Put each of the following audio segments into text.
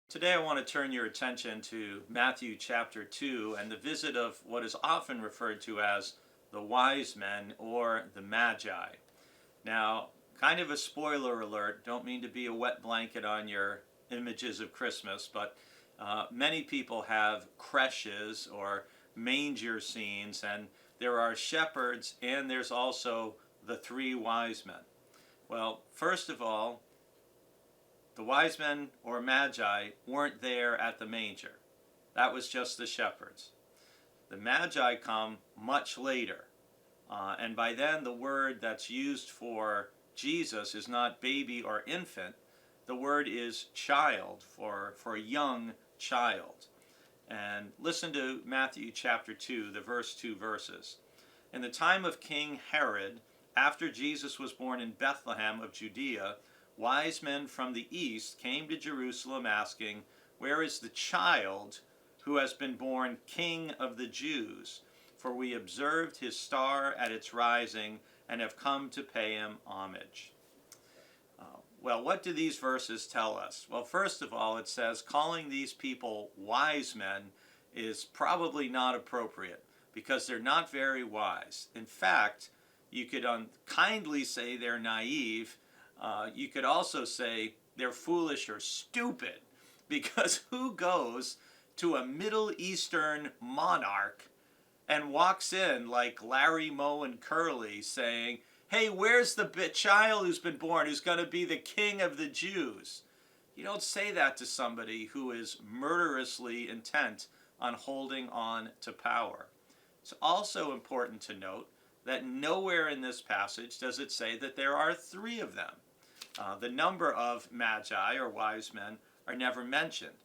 Today I want to turn your attention to Matthew chapter 2 and the visit of what is often referred to as the wise men or the magi. Now, kind of a spoiler alert, don't mean to be a wet blanket on your images of Christmas, but many people have creches or manger scenes, and there are shepherds and there's also the three wise men. Well, first of all, the wise men or magi weren't there at the manger. That was just the shepherds. The magi come much later. And by then the word that's used for Jesus is not baby or infant. The word is child, for a young child. And listen to Matthew chapter 2, the first two verses. In the time of King Herod, after Jesus was born in Bethlehem of Judea, wise men from the east came to Jerusalem asking, "Where is the child who has been born King of the Jews? For we observed his star at its rising and have come to pay him homage." Well, what do these verses tell us? Well, first of all, it says calling these people wise men is probably not appropriate because they're not very wise. In fact, you could unkindly say they're naive. You could also say they're foolish or stupid, because who goes to a Middle Eastern monarch and walks in like Larry, Moe, and Curly saying, "Hey, where's the child who's been born who's going to be the king of the Jews?" You don't say that to somebody who is murderously intent on holding on to power. It's also important to note that nowhere in this passage does it say that there are three of them. The number of magi or wise men are never mentioned.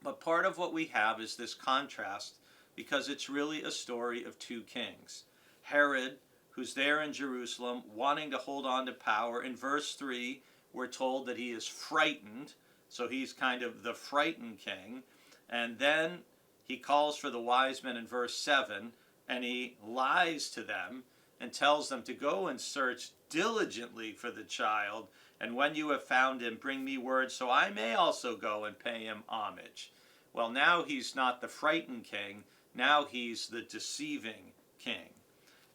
But part of what we have is this contrast because it's really a story of two kings. Herod, who's there in Jerusalem wanting to hold on to power. In verse 3, we're told that he is frightened, so he's kind of the frightened king. And then he calls for the wise men in verse 7, and he lies to them and tells them to go and search diligently for the child, and when you have found him, bring me word so I may also go and pay him homage. Well, now he's not the frightened king, now he's the deceiving king.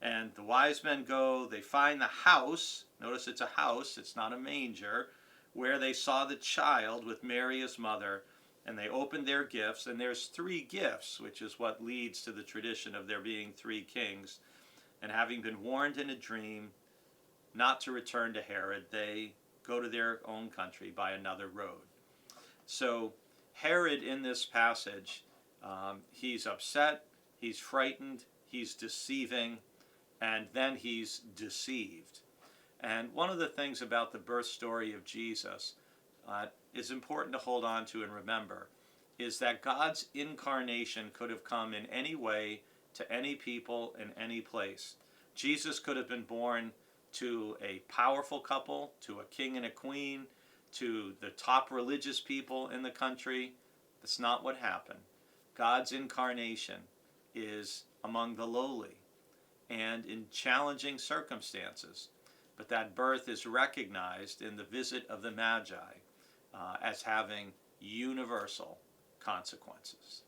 And the wise men go, they find the house, notice it's a house, it's not a manger, where they saw the child with Mary his mother, and they opened their gifts, and there's three gifts, which is what leads to the tradition of there being three kings. And having been warned in a dream not to return to Herod, they go to their own country by another road. So Herod in this passage, he's upset, he's frightened, he's deceiving, and then he's deceived. And one of the things about the birth story of Jesus is important to hold on to and remember is that God's incarnation could have come in any way to any people in any place. Jesus could have been born to a powerful couple, to a king and a queen, to the top religious people in the country. That's not what happened. God's incarnation is among the lowly and in challenging circumstances. But that birth is recognized in the visit of the Magi as having universal consequences.